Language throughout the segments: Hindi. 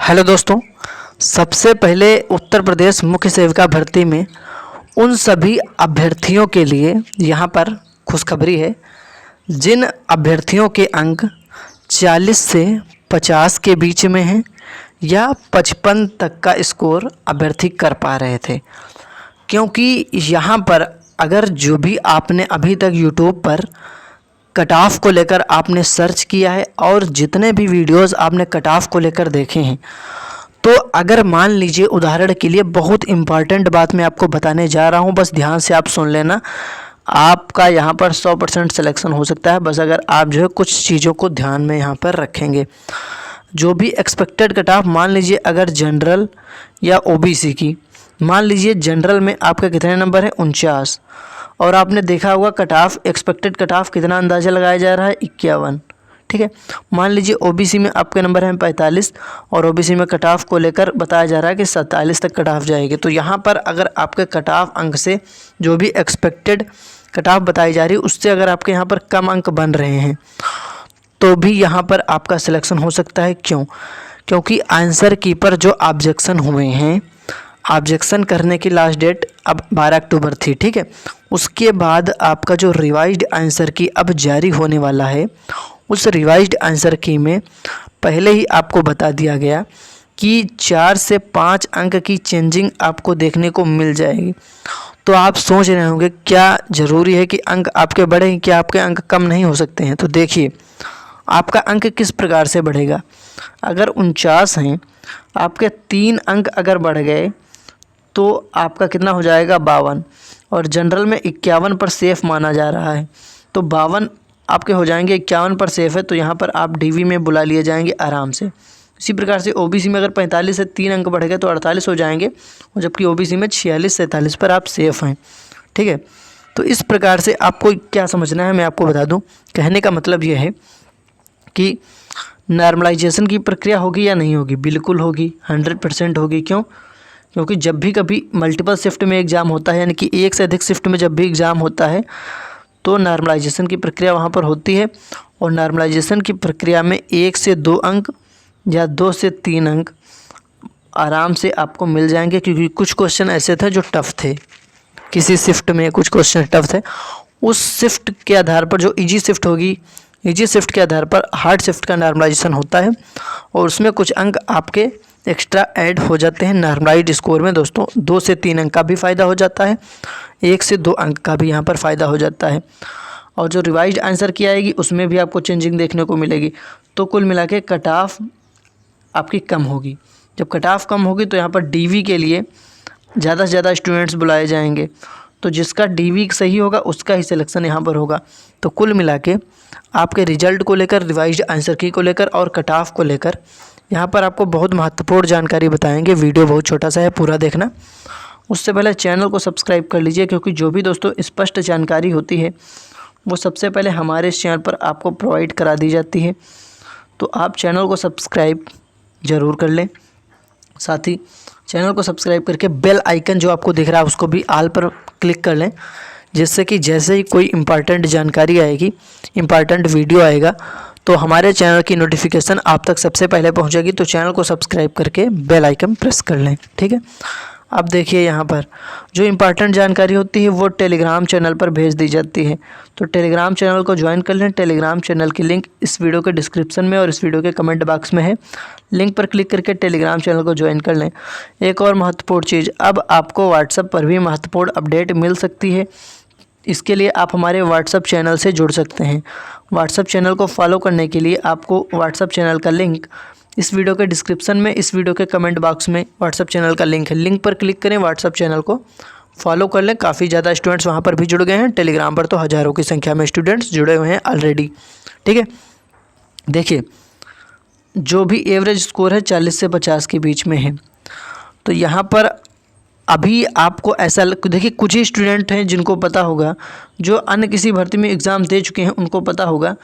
हेलो दोस्तों, सबसे पहले उत्तर प्रदेश मुख्य सेविका भर्ती में उन सभी अभ्यर्थियों के लिए यहाँ पर खुशखबरी है जिन अभ्यर्थियों के अंक 40 से 50 के बीच में हैं या 55 तक का स्कोर अभ्यर्थी कर पा रहे थे। क्योंकि यहाँ पर अगर जो भी आपने अभी तक यूट्यूब पर कट ऑफ को लेकर आपने सर्च किया है और जितने भी वीडियोस आपने कट ऑफ को लेकर देखे हैं, तो अगर मान लीजिए उदाहरण के लिए बहुत इम्पॉर्टेंट बात मैं आपको बताने जा रहा हूं, बस ध्यान से आप सुन लेना। आपका यहां पर 100% सिलेक्शन हो सकता है, बस अगर आप जो है कुछ चीज़ों को ध्यान में यहां पर रखेंगे। जो भी एक्सपेक्टेड कट ऑफ, मान लीजिए अगर जनरल या ओबीसी की, मान लीजिए जनरल में आपका कितने नंबर है 49, और आपने देखा होगा cut off expected cut off कितना अंदाज़ा लगाया जा रहा है 51। ठीक है, मान लीजिए ओबीसी में आपके नंबर हैं 45 और ओबीसी में कट ऑफ को लेकर बताया जा रहा है कि 47 तक कट ऑफ जाएगी। तो यहाँ पर अगर आपके कट ऑफ अंक से जो भी एक्सपेक्टेड कट ऑफ बताई जा रही है उससे अगर आपके यहाँ पर कम अंक बन रहे हैं तो भी यहाँ पर आपका सिलेक्शन हो सकता है। क्योंकि आंसर की पर जो ऑब्जेक्शन हुए हैं, ऑब्जेक्शन करने की लास्ट डेट अब 12 अक्टूबर थी। ठीक है, उसके बाद आपका जो रिवाइज्ड आंसर की अब जारी होने वाला है, उस रिवाइज्ड आंसर की में पहले ही आपको बता दिया गया कि 4 से 5 अंक की चेंजिंग आपको देखने को मिल जाएगी। तो आप सोच रहे होंगे क्या ज़रूरी है कि अंक आपके बढ़े, क्या आपके अंक कम नहीं हो सकते हैं? तो देखिए आपका अंक किस प्रकार से बढ़ेगा। अगर 49 हैं, आपके 3 अंक अगर बढ़ गए तो आपका कितना हो जाएगा 52, और जनरल में 51 पर सेफ़ माना जा रहा है, तो 52 आपके हो जाएंगे। 51 पर सेफ़ है तो यहाँ पर आप डीवी में बुला लिए जाएंगे आराम से। इसी प्रकार से ओबीसी में अगर 45 से 3 अंक बढ़ गए तो 48 हो जाएंगे, और जबकि ओबीसी में 46 से 43 पर आप सेफ़ हैं। ठीक है, तो इस प्रकार से आपको क्या समझना है मैं आपको बता दूँ। कहने का मतलब ये है कि नॉर्मलाइजेशन की प्रक्रिया होगी या नहीं होगी? बिल्कुल होगी, 100% होगी। क्योंकि जब भी कभी मल्टीपल शिफ्ट में एग्ज़ाम होता है, यानी कि एक से अधिक शिफ्ट में जब भी एग्ज़ाम होता है तो नॉर्मलाइजेशन की प्रक्रिया वहाँ पर होती है, और नॉर्मलाइजेशन की प्रक्रिया में 1 से 2 अंक या 2 से 3 अंक आराम से आपको मिल जाएंगे। क्योंकि कुछ क्वेश्चन ऐसे थे जो टफ़ थे, किसी शिफ्ट में कुछ क्वेश्चन टफ़ थे, उस शिफ्ट के आधार पर जो ईजी शिफ्ट होगी, ईजी शिफ्ट के आधार पर हार्ड शिफ्ट का नॉर्मलाइजेशन होता है, और उसमें कुछ अंक आपके एक्स्ट्रा ऐड हो जाते हैं नॉर्मलाइज्ड स्कोर में। दोस्तों 2 से 3 अंक का भी फ़ायदा हो जाता है, 1 से 2 अंक का भी यहाँ पर फ़ायदा हो जाता है, और जो रिवाइज्ड आंसर की आएगी उसमें भी आपको चेंजिंग देखने को मिलेगी। तो कुल मिला के कट ऑफ आपकी कम होगी। जब कट ऑफ कम होगी तो यहाँ पर डीवी के लिए ज़्यादा से ज़्यादा स्टूडेंट्स बुलाए जाएंगे, तो जिसका डीवी सही होगा उसका ही सिलेक्शन यहाँ पर होगा। तो कुल मिला के आपके रिजल्ट को लेकर, रिवाइज्ड आंसर की को लेकर और कट ऑफ को लेकर यहाँ पर आपको बहुत महत्वपूर्ण जानकारी बताएंगे। वीडियो बहुत छोटा सा है, पूरा देखना। उससे पहले चैनल को सब्सक्राइब कर लीजिए, क्योंकि जो भी दोस्तों स्पष्ट जानकारी होती है वो सबसे पहले हमारे इस चैनल पर आपको प्रोवाइड करा दी जाती है। तो आप चैनल को सब्सक्राइब ज़रूर कर लें। साथ ही चैनल को सब्सक्राइब करके बेल आइकन जो आपको दिख रहा है उसको भी ऑल पर क्लिक कर लें, जिससे कि जैसे ही कोई इम्पॉर्टेंट जानकारी आएगी, इम्पॉर्टेंट वीडियो आएगा, तो हमारे चैनल की नोटिफिकेशन आप तक सबसे पहले पहुंचेगी। तो चैनल को सब्सक्राइब करके बेल आइकन प्रेस कर लें। ठीक है, अब देखिए यहाँ पर जो इम्पॉर्टेंट जानकारी होती है वो टेलीग्राम चैनल पर भेज दी जाती है। तो टेलीग्राम चैनल को ज्वाइन कर लें। टेलीग्राम चैनल की लिंक इस वीडियो के डिस्क्रिप्शन में और इस वीडियो के कमेंट बॉक्स में है। लिंक पर क्लिक करके टेलीग्राम चैनल को ज्वाइन कर लें। एक और महत्वपूर्ण चीज़, अब आपको व्हाट्सएप पर भी महत्वपूर्ण अपडेट मिल सकती है। इसके लिए आप हमारे व्हाट्सएप चैनल से जुड़ सकते हैं। व्हाट्सएप चैनल को फॉलो करने के लिए आपको व्हाट्सएप चैनल का लिंक इस वीडियो के डिस्क्रिप्शन में, इस वीडियो के कमेंट बॉक्स में व्हाट्सएप चैनल का लिंक है। लिंक पर क्लिक करें, व्हाट्सएप चैनल को फॉलो कर लें। काफ़ी ज़्यादा स्टूडेंट्स वहाँ पर भी जुड़ गए हैं। टेलीग्राम पर तो हज़ारों की संख्या में स्टूडेंट्स जुड़े हुए हैं ऑलरेडी। ठीक है, देखिए जो भी एवरेज स्कोर है 40 से 50 के बीच में है। तो यहाँ पर अभी आपको ऐसा देखिए, कुछ ही स्टूडेंट हैं जिनको पता होगा, जो अन्य किसी भर्ती में एग्ज़ाम दे चुके हैं उनको पता होगा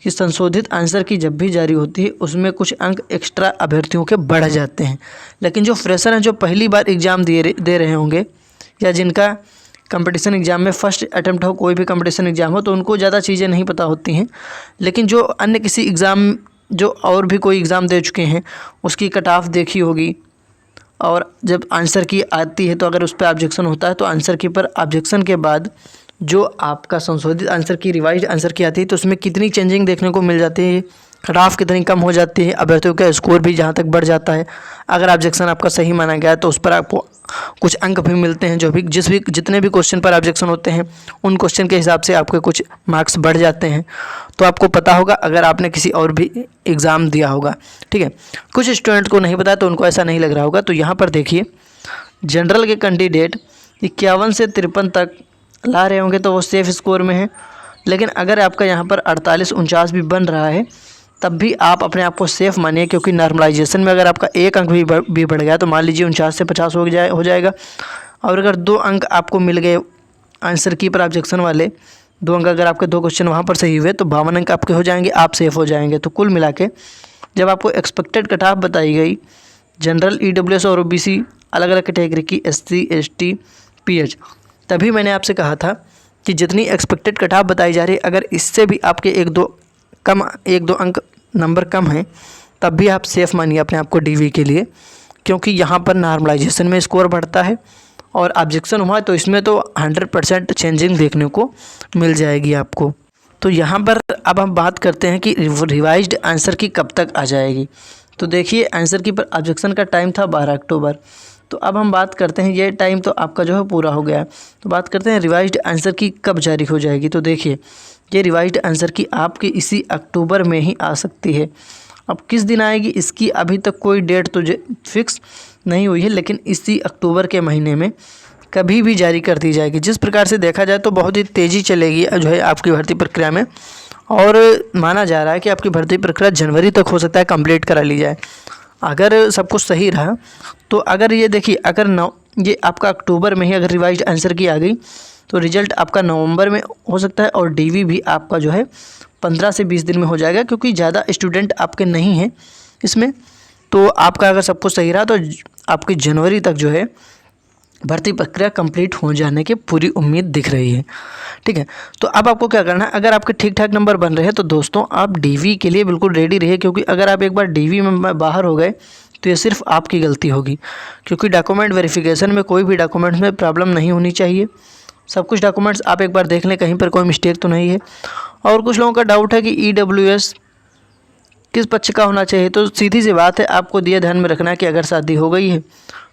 कि संशोधित आंसर की जब भी जारी होती है उसमें कुछ अंक एक्स्ट्रा अभ्यर्थियों के बढ़ जाते हैं। लेकिन जो फ्रेशर हैं, जो पहली बार एग्ज़ाम दे रहे होंगे, या जिनका कंपटीशन एग्ज़ाम में फ़र्स्ट अटैम्प्ट हो, कोई भी कंपटीशन एग्ज़ाम हो, तो उनको ज़्यादा चीज़ें नहीं पता होती हैं। लेकिन जो अन्य किसी एग्ज़ाम जो और भी कोई एग्ज़ाम दे चुके हैं उसकी कट ऑफ देखी होगी, और जब आंसर की आती है तो अगर उस पर ऑब्जेक्शन होता है तो आंसर की पर ऑब्जेक्शन के बाद जो आपका संशोधित आंसर की रिवाइज आंसर की आती है तो उसमें कितनी चेंजिंग देखने को मिल जाती है, कट ऑफ कितनी कम हो जाती है, अभ्यर्थियों का स्कोर भी जहाँ तक बढ़ जाता है। अगर ऑब्जेक्शन आपका सही माना गया तो उस पर आपको कुछ अंक भी मिलते हैं, जो भी जितने भी क्वेश्चन पर ऑब्जेक्शन होते हैं उन क्वेश्चन के हिसाब से आपके कुछ मार्क्स बढ़ जाते हैं। तो आपको पता होगा अगर आपने किसी और भी एग्ज़ाम दिया होगा, ठीक है। कुछ स्टूडेंट को नहीं पता तो उनको ऐसा नहीं लग रहा होगा। तो यहाँ पर देखिए जनरल के कैंडिडेट 51 से 53 तक ला रहे होंगे तो वो सेफ़ स्कोर में है, लेकिन अगर आपका यहाँ पर 48-49 भी बन रहा है तब भी आप अपने आप को सेफ़ मानिए, क्योंकि नॉर्मलाइजेशन में अगर आपका एक अंक भी बढ़ गया तो मान लीजिए 49 से 50 हो जाएगा। और अगर 2 अंक आपको मिल गए आंसर की पर ऑब्जेक्शन वाले, 2 अंक अगर आपके 2 क्वेश्चन वहाँ पर सही हुए तो 52 अंक आपके हो जाएंगे, आप सेफ़ हो जाएंगे। तो कुल मिला के जब आपको एक्सपेक्टेड कट ऑफ बताई गई जनरल, EWS और OBC अलग अलग कैटेगरी की, SC ST PH, तभी मैंने आपसे कहा था कि जितनी एक्सपेक्टेड कट ऑफ बताई जा रही है अगर इससे भी आपके 1-2 अंक नंबर कम हैं तब भी आप सेफ़ मानिए अपने आप को DV के लिए, क्योंकि यहाँ पर नॉर्मलाइजेशन में स्कोर बढ़ता है और ऑब्जेक्शन हुआ तो इसमें तो 100% चेंजिंग देखने को मिल जाएगी आपको। तो यहाँ पर अब हम बात करते हैं कि रिवाइज्ड आंसर की कब तक आ जाएगी। तो देखिए आंसर की पर ऑब्जेक्शन का टाइम था 12 अक्टूबर, तो अब हम बात करते हैं ये टाइम तो आपका जो है पूरा हो गया है। तो बात करते हैं रिवाइज्ड आंसर की कब जारी हो जाएगी। तो देखिए ये रिवाइज्ड आंसर की आपकी इसी अक्टूबर में ही आ सकती है। अब किस दिन आएगी इसकी अभी तक कोई डेट तो फिक्स नहीं हुई है, लेकिन इसी अक्टूबर के महीने में कभी भी जारी कर दी जाएगी। जिस प्रकार से देखा जाए तो बहुत ही तेज़ी चलेगी जो है आपकी भर्ती प्रक्रिया में, और माना जा रहा है कि आपकी भर्ती प्रक्रिया जनवरी तक हो सकता है कंप्लीट करा ली जाए अगर सब कुछ सही रहा। तो अगर ये देखिए अगर ये आपका अक्टूबर में ही अगर रिवाइज्ड आंसर की आ गई तो रिजल्ट आपका नवंबर में हो सकता है, और DV भी आपका जो है 15 से 20 दिन में हो जाएगा, क्योंकि ज़्यादा स्टूडेंट आपके नहीं हैं इसमें। तो आपका अगर सब कुछ सही रहा तो आपकी जनवरी तक जो है भर्ती प्रक्रिया कंप्लीट हो जाने की पूरी उम्मीद दिख रही है, ठीक है। तो अब आपको क्या करना है, अगर आपके ठीक ठाक नंबर बन रहे हैं तो दोस्तों आप DV के लिए बिल्कुल रेडी रहिए, क्योंकि अगर आप एक बार DV में बाहर हो गए तो ये सिर्फ आपकी गलती होगी, क्योंकि डॉक्यूमेंट वेरिफिकेशन में कोई भी डॉक्यूमेंट्स में प्रॉब्लम नहीं होनी चाहिए। सब कुछ डॉक्यूमेंट्स आप एक बार देख लें कहीं पर कोई मिस्टेक तो नहीं है। और कुछ लोगों का डाउट है कि EWS किस पक्ष का होना चाहिए, तो सीधी सी बात है, आपको दिया ध्यान में रखना है कि अगर शादी हो गई है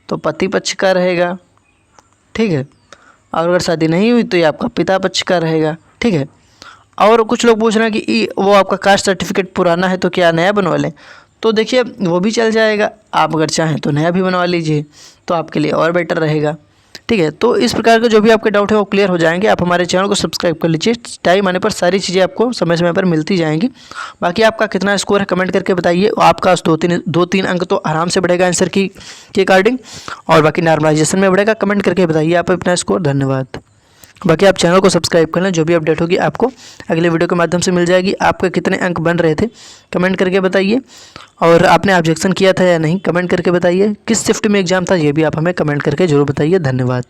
तो पति पक्ष का रहेगा, ठीक है, और अगर शादी नहीं हुई तो ये आपका पिता पक्ष का रहेगा, ठीक है। और कुछ लोग पूछ रहे हैं कि वो आपका कास्ट सर्टिफिकेट पुराना है तो क्या नया बनवा लें, तो देखिए वो भी चल जाएगा, आप अगर चाहें तो नया भी बनवा लीजिए तो आपके लिए और बेटर रहेगा, ठीक है। तो इस प्रकार के जो भी आपके डाउट है वो क्लियर हो जाएंगे। आप हमारे चैनल को सब्सक्राइब कर लीजिए, टाइम आने पर सारी चीज़ें आपको समय समय पर मिलती जाएंगी। बाकी आपका कितना स्कोर है कमेंट करके बताइए, आपका 2-3 अंक तो आराम से बढ़ेगा आंसर की के अकॉर्डिंग, और बाकी नॉर्मलाइजेशन में बढ़ेगा। कमेंट करके बताइए आप अपना स्कोर। धन्यवाद। बाकी आप चैनल को सब्सक्राइब कर लें, जो भी अपडेट होगी आपको अगले वीडियो के माध्यम से मिल जाएगी। आपके कितने अंक बन रहे थे कमेंट करके बताइए, और आपने ऑब्जेक्शन किया था या नहीं कमेंट करके बताइए। किस शिफ्ट में एग्जाम था ये भी आप हमें कमेंट करके जरूर बताइए। धन्यवाद।